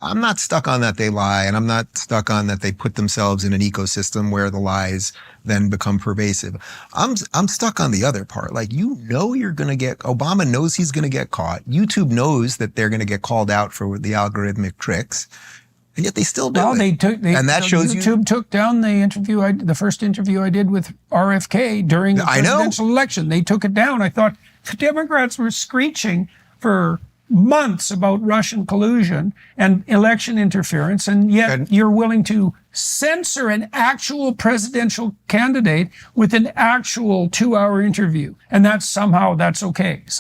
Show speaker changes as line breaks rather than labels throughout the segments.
I'm not stuck on that they lie, and I'm not stuck on that they put themselves in an ecosystem where the lies then become pervasive. I'm stuck on the other part. Like, you're going to Obama knows he's going to get caught. YouTube knows that they're going to get called out for the algorithmic tricks. And yet they still do it. And that shows
YouTube took down the first interview I did with RFK during the presidential election. They took it down. I thought the Democrats were screeching for months about Russian collusion and election interference, and yet you're willing to censor an actual presidential candidate with an actual 2-hour interview, and somehow that's okay.
It's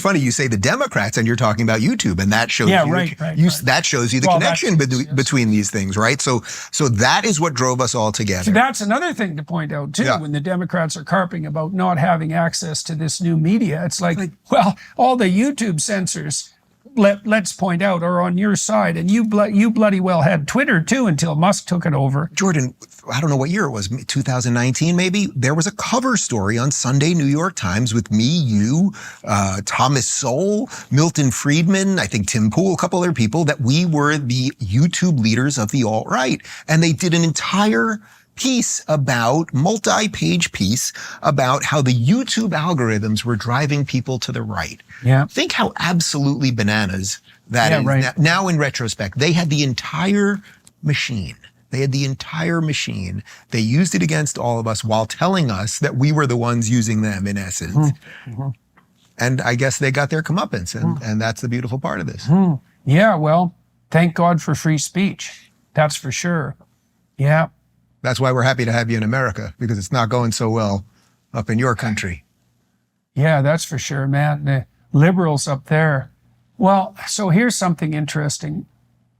funny you say the Democrats, and you're talking about YouTube, and that shows that shows you the connection between these things, right? So that is what drove us all together.
So that's another thing to point out too. When the Democrats are carping about not having access to this new media, it's like, well, all the YouTube censors, let's point out, are on your side, and you bloody well had Twitter too until Musk took it over.
Jordan, I don't know what year it was, 2019 maybe. There was a cover story on Sunday New York Times with me, you, Thomas Sowell, Milton Friedman, I think Tim Pool, a couple other people, that we were the YouTube leaders of the alt-right, and they did an entire multi-page piece about how the YouTube algorithms were driving people to the right.
Yeah.
Think how absolutely bananas that is.
Right.
Now in retrospect, they had the entire machine. They used it against all of us while telling us that we were the ones using them, in essence. Mm-hmm. And I guess they got their comeuppance, and that's the beautiful part of this.
Yeah, well, thank God for free speech. That's for sure. Yeah.
That's why we're happy to have you in America, because it's not going so well up in your country.
Yeah, that's for sure, man. The liberals up there. Well, so here's something interesting,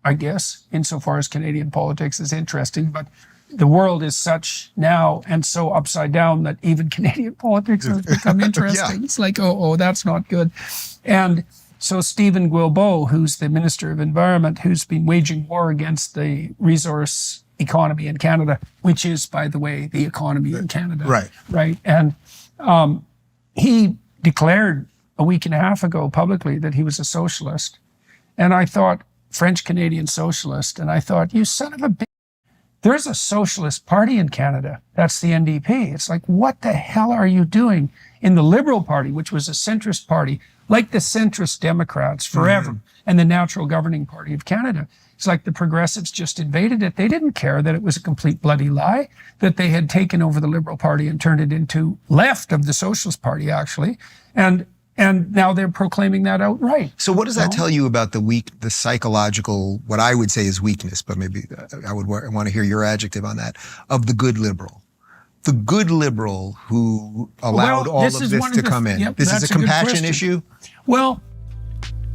I guess, insofar as Canadian politics is interesting, but the world is such now and so upside down that even Canadian politics has become interesting. It's like, oh, that's not good. And so Stephen Guilbeault, who's the Minister of Environment, who's been waging war against the resource economy in Canada, which is, by the way, the economy in Canada. Right. And he declared a week and a half ago publicly that he was a socialist. And I thought, French-Canadian socialist, and I thought, you son of a bitch, there's a socialist party in Canada. That's the NDP. It's like, what the hell are you doing in the Liberal Party, which was a centrist party, like the centrist Democrats forever, and the Natural Governing Party of Canada? It's like the progressives just invaded it. They didn't care that it was a complete bloody lie, that they had taken over the Liberal Party and turned it into left of the Socialist Party, actually. And now they're proclaiming that outright.
So what does that tell you about the psychological, what I would say is weakness, but maybe I want to hear your adjective on that, of the good liberal? The good liberal who allowed all of this to come in.
Yep,
this is a compassion issue?
Well,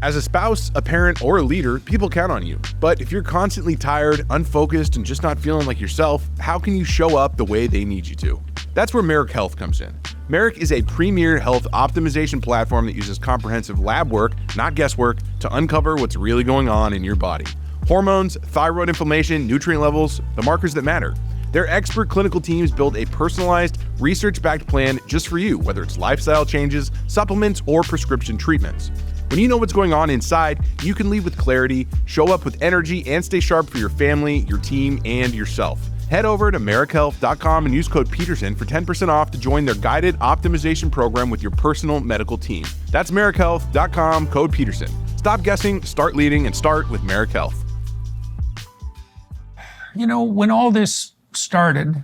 as a spouse, a parent, or a leader, people count on you. But if you're constantly tired, unfocused, and just not feeling like yourself, how can you show up the way they need you to? That's where Merrick Health comes in. Merrick is a premier health optimization platform that uses comprehensive lab work, not guesswork, to uncover what's really going on in your body. Hormones, thyroid inflammation, nutrient levels, the markers that matter. Their expert clinical teams build a personalized, research-backed plan just for you, whether it's lifestyle changes, supplements, or prescription treatments. When you know what's going on inside, you can lead with clarity, show up with energy, and stay sharp for your family, your team, and yourself. Head over to merrickhealth.com and use code Peterson for 10% off to join their guided optimization program with your personal medical team. That's merrickhealth.com, code Peterson. Stop guessing, start leading, and start with Merrick Health.
You know, when all this started,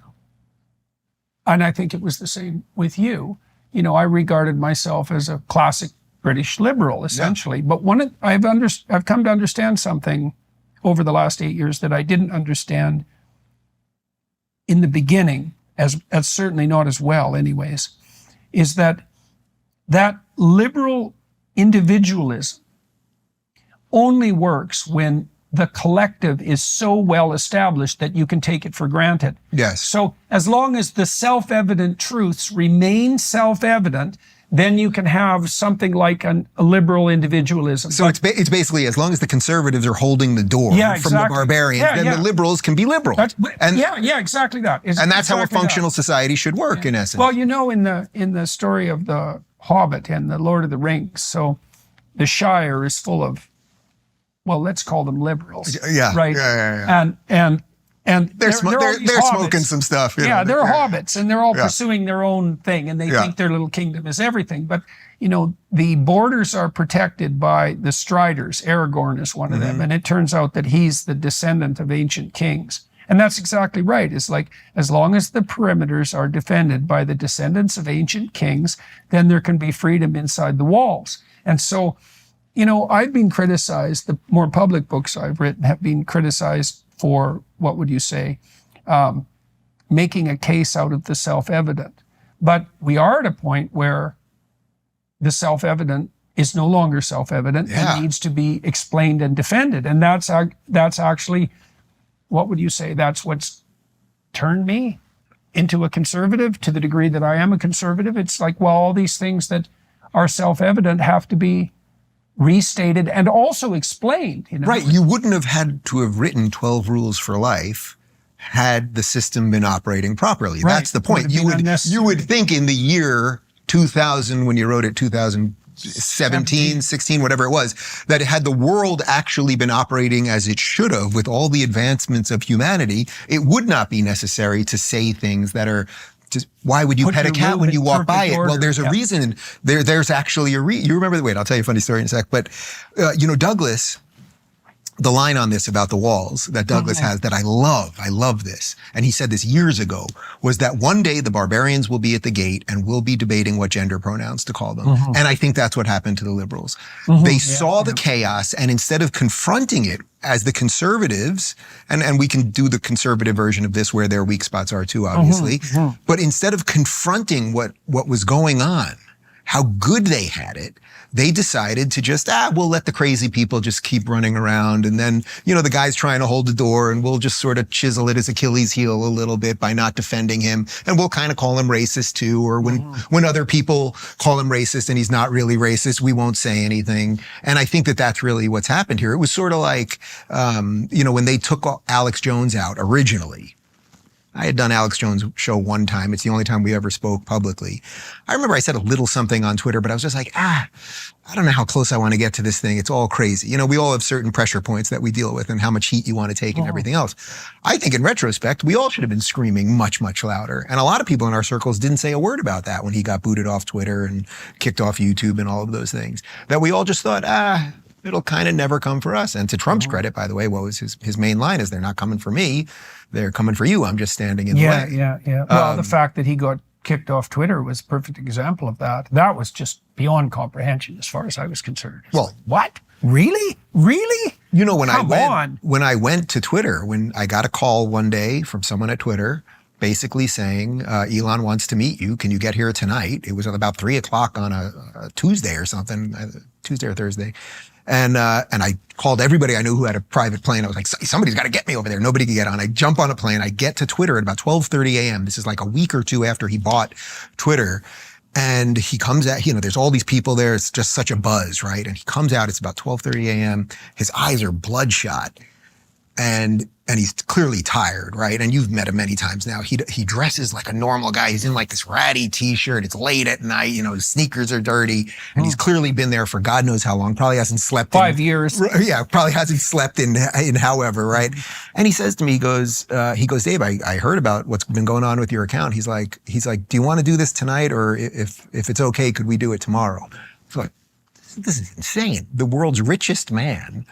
and I think it was the same with you, I regarded myself as a classic British liberal, essentially. Yeah. But I've come to understand something over the last 8 years that I didn't understand in the beginning, as certainly not as well anyways, is that liberal individualism only works when the collective is so well established that you can take it for granted.
Yes.
So as long as the self-evident truths remain self-evident, then you can have something like a liberal individualism.
So it's basically, as long as the conservatives are holding the door from the barbarians, then the liberals can be liberal.
Exactly that.
And that's how a functional society should work, in essence.
Well, in the story of the Hobbit and the Lord of the Rings, so the Shire is full of well, let's call them liberals.
Yeah.
Right.
Yeah.
And
They're
all these
smoking
hobbits.
some stuff.
Yeah, they're hobbits, and they're all
Yeah.
pursuing their own thing, and they think their little kingdom is everything. But, the borders are protected by the Striders. Aragorn is one of them, and it turns out that he's the descendant of ancient kings. And that's exactly right. It's like, as long as the perimeters are defended by the descendants of ancient kings, then there can be freedom inside the walls. And so, I've been criticized, the more public books I've written have been criticized for, what would you say, making a case out of the self-evident. But we are at a point where the self-evident is no longer self-evident and needs to be explained and defended. And that's actually, what would you say, that's what's turned me into a conservative to the degree that I am a conservative. It's like, well, all these things that are self-evident have to be restated and also explained.
Right. You wouldn't have had to have written 12 Rules for Life had the system been operating properly.
Right.
That's the point. You would think in the year 2000, when you wrote it, 2017, 16, whatever it was, that had the world actually been operating as it should have with all the advancements of humanity, it would not be necessary to say things that are just, why would you pet a cat when you walk by it? Well, there's a reason. There's actually a reason. You remember wait, I'll tell you a funny story in a sec. But, Douglas, the line on this about the walls that Douglas has that I love this. And he said this years ago, was that one day the barbarians will be at the gate and we'll be debating what gender pronouns to call them. And I think that's what happened to the liberals. They saw the chaos, and instead of confronting it as the conservatives, and we can do the conservative version of this where their weak spots are too, obviously, but instead of confronting what was going on, how good they had it, they decided to just, we'll let the crazy people just keep running around. And then, the guy's trying to hold the door, and we'll just sort of chisel at his Achilles heel a little bit by not defending him. And we'll kind of call him racist too. Or when other people call him racist and he's not really racist, we won't say anything. And I think that that's really what's happened here. It was sort of like, when they took Alex Jones out originally. I had done Alex Jones' show one time. It's the only time we ever spoke publicly. I remember I said a little something on Twitter, but I was just like, I don't know how close I want to get to this thing. It's all crazy. We all have certain pressure points that we deal with and how much heat you want to take and everything else. I think in retrospect, we all should have been screaming much, much louder. And a lot of people in our circles didn't say a word about that when he got booted off Twitter and kicked off YouTube and all of those things. That we all just thought, it'll kind of never come for us. And to Trump's credit, by the way, what was his main line is, they're not coming for me, they're coming for you. I'm just standing in the way.
Yeah. Well, the fact that he got kicked off Twitter was a perfect example of that. That was just beyond comprehension as far as I was concerned.
Well,
what? Really?
When I went to Twitter, when I got a call one day from someone at Twitter, basically saying, Elon wants to meet you. Can you get here tonight? It was at about 3:00 on a Tuesday or something, Tuesday or Thursday. And I called everybody I knew who had a private plane. I was like, somebody's got to get me over there. Nobody could get on. I jump on a plane. I get to Twitter at about 12:30 a.m. This is like a week or two after he bought Twitter. And he comes out, there's all these people there. It's just such a buzz, right? And he comes out, it's about 12:30 a.m. His eyes are bloodshot. And he's clearly tired, right? And you've met him many times now. He dresses like a normal guy. He's in like this ratty t-shirt. It's late at night. His sneakers are dirty. And he's clearly been there for God knows how long. Probably hasn't slept
5 years.
Yeah, probably hasn't slept in however, right? And he says to me, he goes, Dave, I heard about what's been going on with your account. He's like, do you want to do this tonight? Or if it's okay, could we do it tomorrow? So like, this is insane. The world's richest man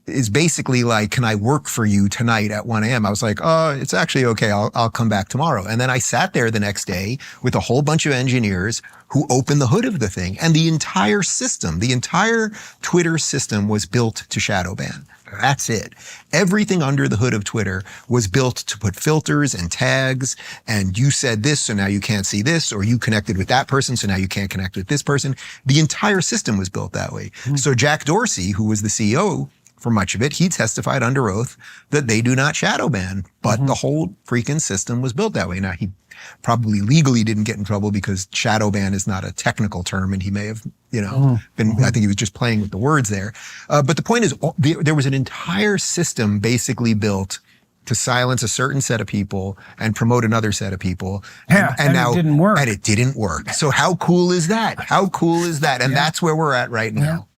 is basically like, can I work for you tonight at 1 a.m.? I was like, it's actually okay. I'll come back tomorrow. And then I sat there the next day with a whole bunch of engineers who opened the hood of the thing. And the entire system, the entire Twitter system was built to shadow ban. That's it. Everything under the hood of Twitter was built to put filters and tags, and you said this, so now you can't see this, or you connected with that person, so now you can't connect with this person. The entire system was built that way. So Jack Dorsey, who was the CEO for much of it, he testified under oath that they do not shadow ban, but the whole freaking system was built that way. Now, he probably legally didn't get in trouble because shadow ban is not a technical term, and he may have, been, I think he was just playing with the words there. But the point is, there was an entire system basically built to silence a certain set of people and promote another set of people. And now,
it didn't work.
And it didn't work. So how cool is that? And that's where we're at right now.